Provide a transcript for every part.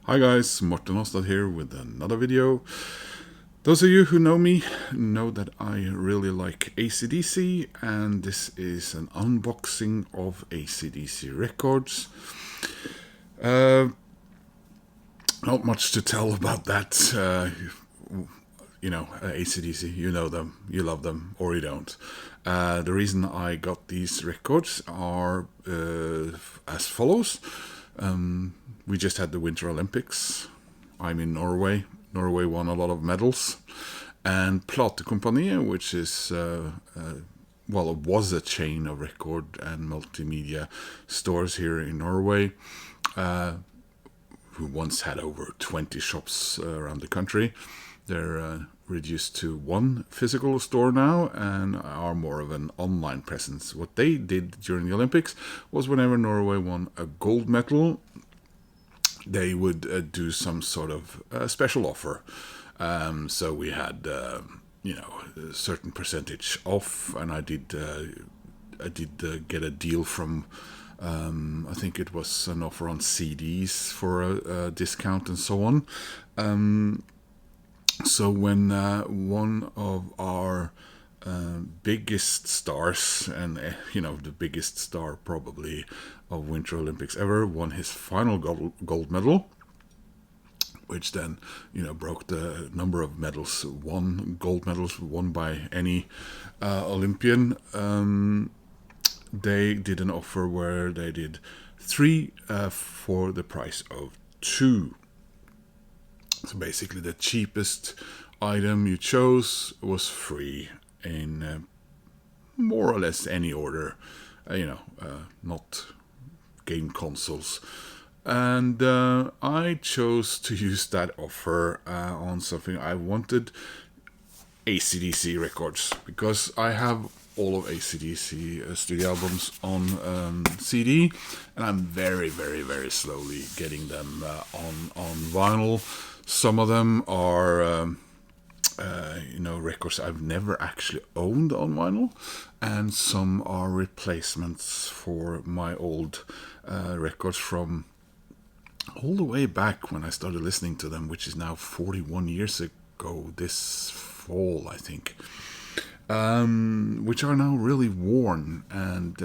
Hi guys, Morten Aastad here with another video. Those of you who know me know that I really like AC/DC, and this is an unboxing of AC/DC records. Not much to tell about that. AC/DC, you know them, you love them, or you don't. The reason I got these records are as follows. We just had the Winter Olympics. I'm in Norway. Norway won a lot of medals. And Platekompaniet, which is, it was a chain of record and multimedia stores here in Norway, who once had over 20 shops around the country. They're reduced to one physical store now and are more of an online presence. What they did during the Olympics was whenever Norway won a gold medal, they would do some sort of special offer. So we had, a certain percentage off, and I did get a deal from, I think it was an offer on CDs for a discount and so on. So when one of our biggest stars, and the biggest star probably of Winter Olympics ever, won his final gold medal, which then broke the number of medals, gold medals won by any Olympian. They did an offer where they did 3 for the price of 2. So basically the cheapest item you chose was free in more or less any order, not game consoles. And I chose to use that offer on something I wanted, AC/DC records, because I have all of AC/DC studio albums on CD, and I'm very, very, very slowly getting them on vinyl. Some of them are records I've never actually owned on vinyl, and some are replacements for my old records from all the way back when I started listening to them, which is now 41 years ago this fall, I think, which are now really worn and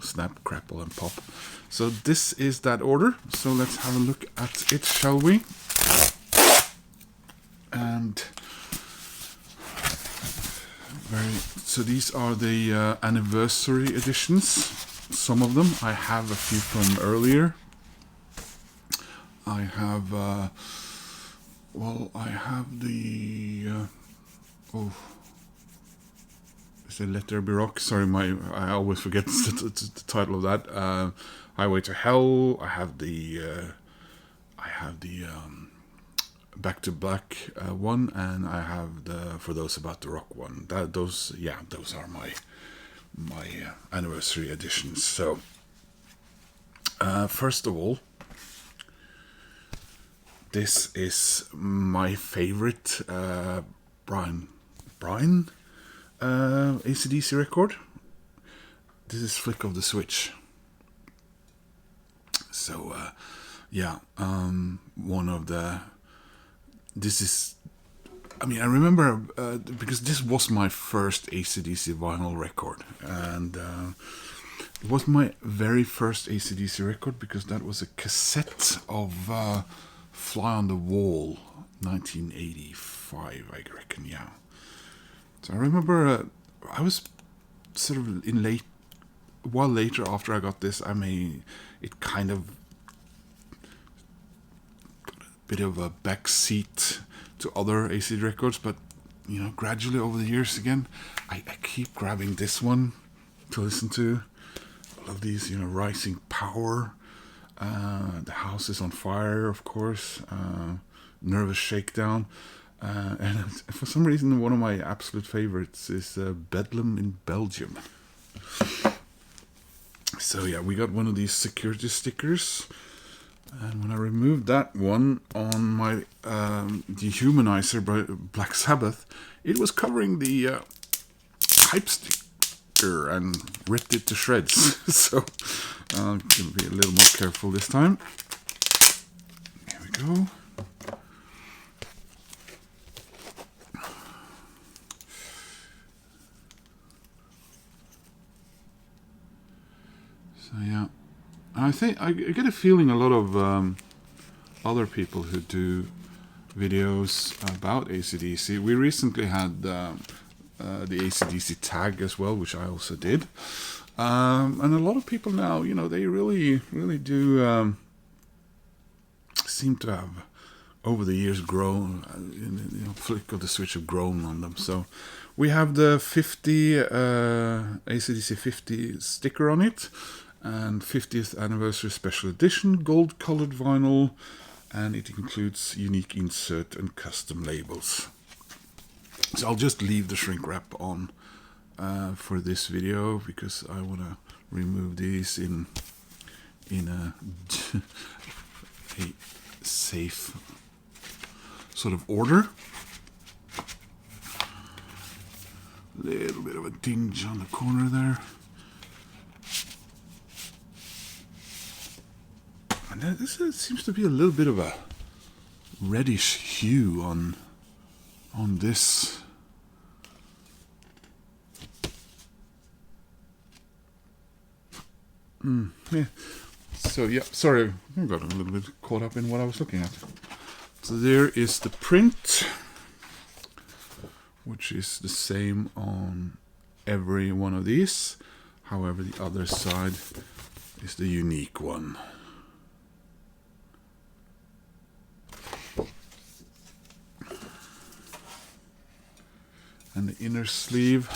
snap, crackle and pop. So this is that order, so let's have a look at it, shall we? And so these are the anniversary editions. Some of them I have a few from earlier. I have the is it Let There Be Rock? Sorry, I always forget the title of that. Highway to Hell. I have the Back to Black one, and I have the For Those About to Rock one. Those are my anniversary editions. So first of all, this is my favorite Brian AC/DC record. This is Flick of the Switch. So one of the. This is, I remember because this was my first AC/DC vinyl record, and it was my very first AC/DC record because that was a cassette of Fly on the Wall, 1985, I reckon, yeah. So I remember I was sort of a while later after I got this, it kind of bit of a backseat to other AC records, but gradually over the years again, I keep grabbing this one to listen to. I love these, Rising Power, The House is on Fire, of course, Nervous Shakedown, and for some reason one of my absolute favorites is Bedlam in Belgium. So yeah, we got one of these security stickers. And when I removed that one on my Dehumanizer by Black Sabbath, it was covering the hype sticker and ripped it to shreds. So I'm going to be a little more careful this time. Here we go. So yeah, I think I get a feeling a lot of other people who do videos about AC/DC. We recently had the AC/DC tag as well, which I also did, and a lot of people now, you know, they really do seem to have over the years grown, you know, flick of the switch have grown on them. So we have the 50 AC/DC 50 sticker on it, and 50th anniversary special edition gold colored vinyl, and it includes unique insert and custom labels. So I'll just leave the shrink wrap on for this video, because I want to remove these in a safe sort of order. Little bit of a dinge on the corner there. And this seems to be a little bit of a reddish hue on this. Yeah. So yeah, sorry, I got a little bit caught up in what I was looking at. So there is the print, which is the same on every one of these. However, the other side is the unique one. And the inner sleeve,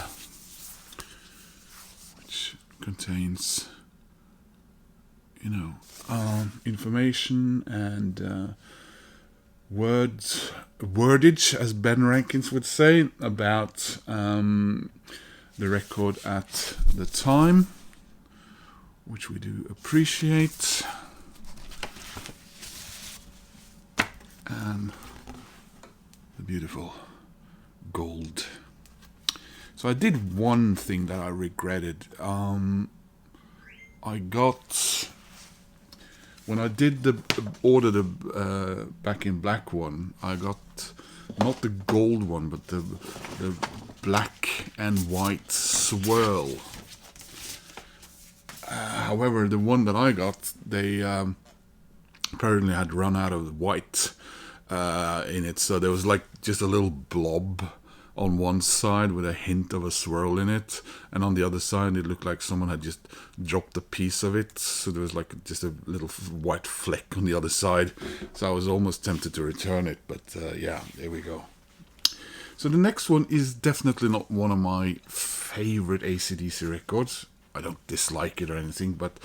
which contains, you know, information and wordage, as Ben Rankins would say, about the record at the time, which we do appreciate. And the beautiful gold. So I did one thing that I regretted. I got, when I did order the Back in Black one, I got not the gold one, but the black and white swirl. However, the one that I got, they apparently had run out of the white in it, so there was like just a little blob on one side with a hint of a swirl in it, and on the other side it looked like someone had just dropped a piece of it, so there was like just a little white fleck on the other side. So I was almost tempted to return it, but yeah, there we go. So the next one is definitely not one of my favorite AC/DC records. I don't dislike it or anything, but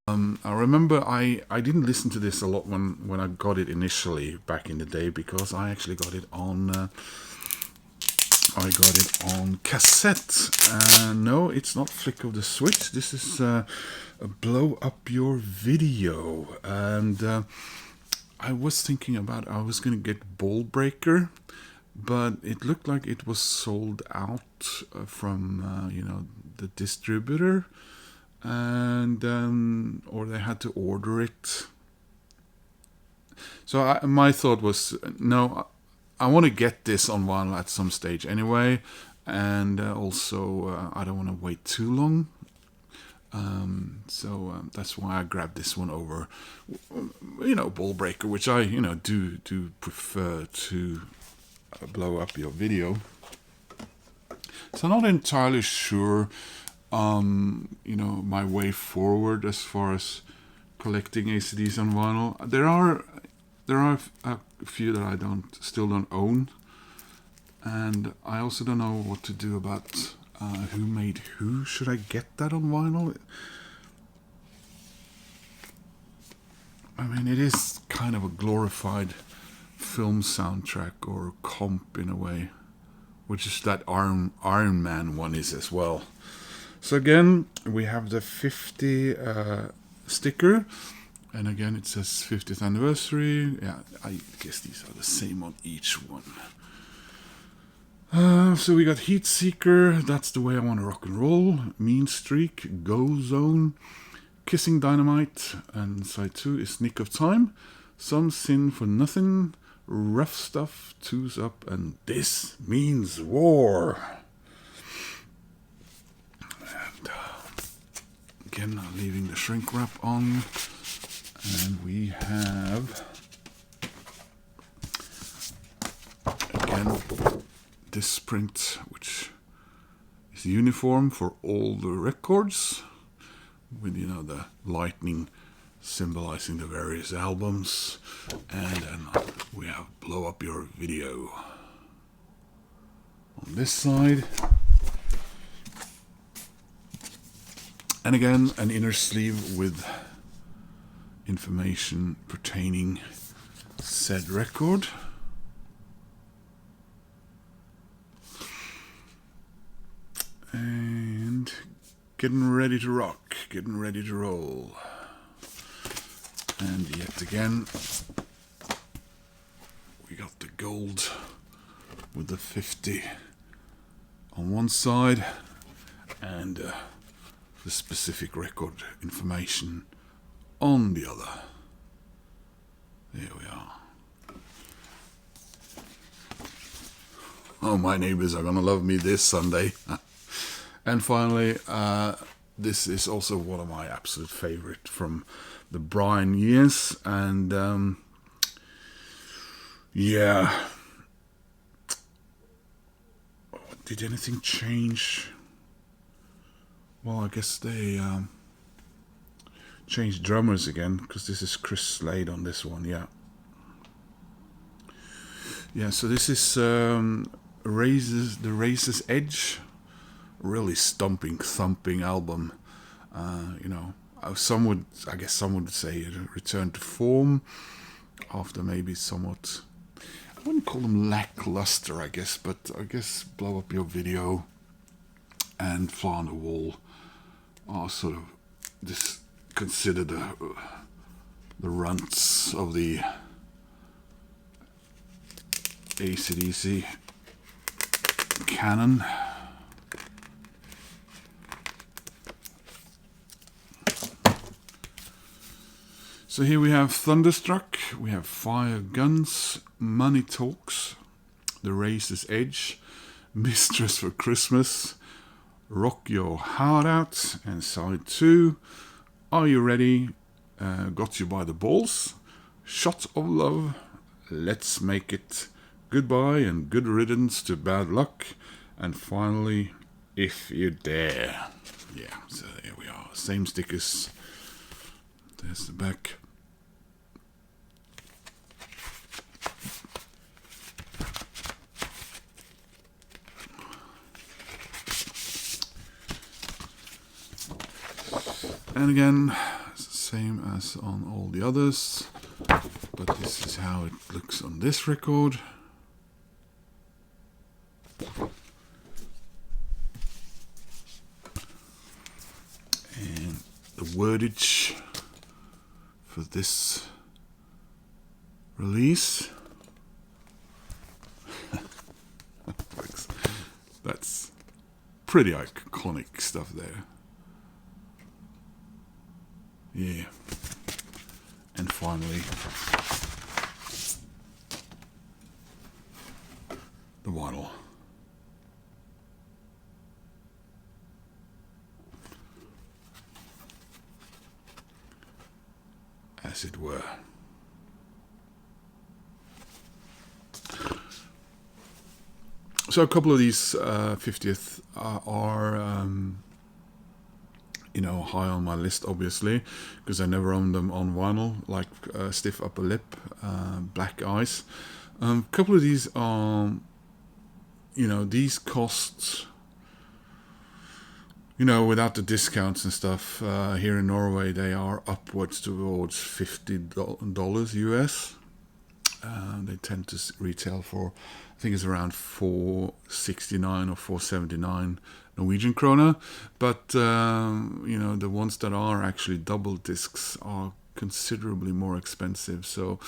I remember I didn't listen to this a lot when I got it initially back in the day, because I actually got it on cassette. No, it's not Flick of the Switch. This is Blow Up Your Video. And I was thinking about, I was going to get Ball Breaker, but it looked like it was sold out from, you know, the distributor. And or they had to order it. So my thought was, no, I want to get this on vinyl at some stage anyway, and also I don't want to wait too long. So that's why I grabbed this one over, you know, Ball Breaker, which I, you know, do prefer to Blow Up Your Video. So I'm not entirely sure, you know, my way forward as far as collecting AC/DC on vinyl. There are a few that I still don't own, and I also don't know what to do about who made who. Should I get that on vinyl? I mean, it is kind of a glorified film soundtrack or comp in a way, which is that Iron Man one is as well. So again, we have the 50 sticker, and again it says 50th anniversary. Yeah, I guess these are the same on each one. So we got Heat Seeker, That's the Way I Want to Rock and Roll, Mean Streak, Go Zone, Kissing Dynamite, and side 2 is Nick of Time. Some sin for nothing, rough stuff, two's up, and this means war. And again, leaving the shrink wrap on, and we have again this print, which is uniform for all the records, with the lightning symbolizing the various albums, and then we have blow up your video on this side, and again an inner sleeve with information pertaining said record. And getting ready to rock, getting ready to roll. And yet again, we got the gold with the 50 on one side, and the specific record information on the other. There we are. Oh, my neighbors are gonna love me this Sunday. And finally, this is also one of my absolute favorite from the Brian years, and yeah, did anything change? Well, I guess they changed drummers again, because this is Chris Slade on this one. Yeah, so this is the Razor's Edge, really thumping album. Some would say a return to form after maybe somewhat, I wouldn't call them lackluster, I guess, but I guess Blow Up Your Video and Fly on the Wall are sort of considered the runts of the AC/DC canon. So here we have Thunderstruck, we have Fire Guns, Money Talks, The Razor's Edge, Mistress for Christmas, Rock Your Heart Out, and side 2, Are You Ready, Got You by the Balls, Shot of Love, Let's Make It, Goodbye and Good Riddance to Bad Luck, and finally, If You Dare. Yeah, so there we are, same stickers. There's the back. And again, same as on all the others, but this is how it looks on this record. And the wordage for this release. That's pretty iconic stuff there. Yeah. And finally, the vinyl. As it were. So a couple of these 50th are high on my list, obviously, because I never owned them on vinyl, like Stiff Upper Lip, Black Eyes. A couple of these are, these cost, without the discounts and stuff, here in Norway, they are upwards towards $50 US. They tend to retail for, I think it's around 469 or 479 Norwegian krona, but the ones that are actually double discs are considerably more expensive. So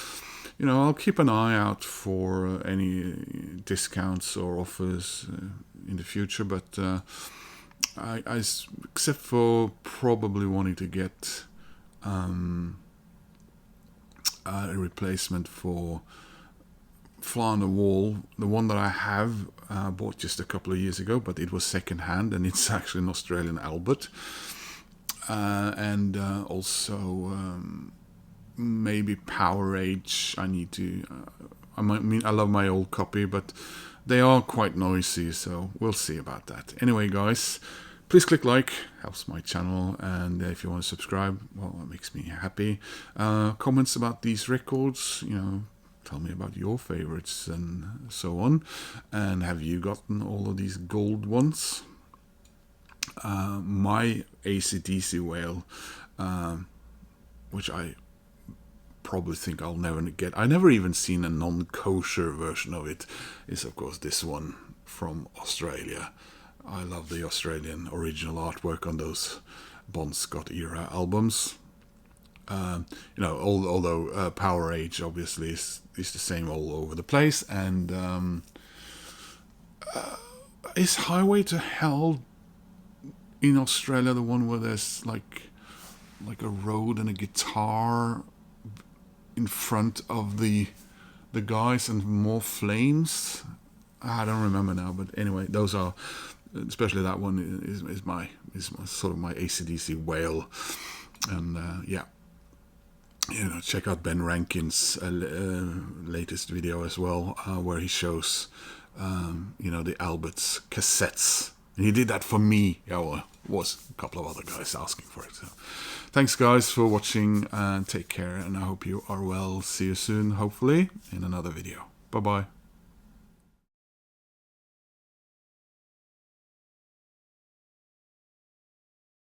I'll keep an eye out for any discounts or offers in the future, but I except for probably wanting to get a replacement for Fly on the Wall. The one that I have bought just a couple of years ago, but it was second hand, and it's actually an Australian Albert. And also maybe Power Age. I need to. I love my old copy, but they are quite noisy, so we'll see about that. Anyway, guys, please click like, helps my channel, and if you want to subscribe, well, it makes me happy. Comments about these records, tell me about your favorites and so on. And have you gotten all of these gold ones? My AC/DC whale, which I probably think I'll never get. I never even seen a non-kosher version of it. Is of course this one from Australia. I love the Australian original artwork on those Bon Scott era albums. Although Power Age obviously is the same all over the place, and is Highway to Hell in Australia the one where there's like a road and a guitar in front of the guys and more flames? I don't remember now, but anyway, those are, especially that one is my sort of my AC/DC whale. And check out Ben Rankins' latest video as well, where he shows the Albert's cassettes. And he did that for me. Was a couple of other guys asking for it. So, thanks, guys, for watching, and take care. And I hope you are well. See you soon, hopefully, in another video. Bye-bye.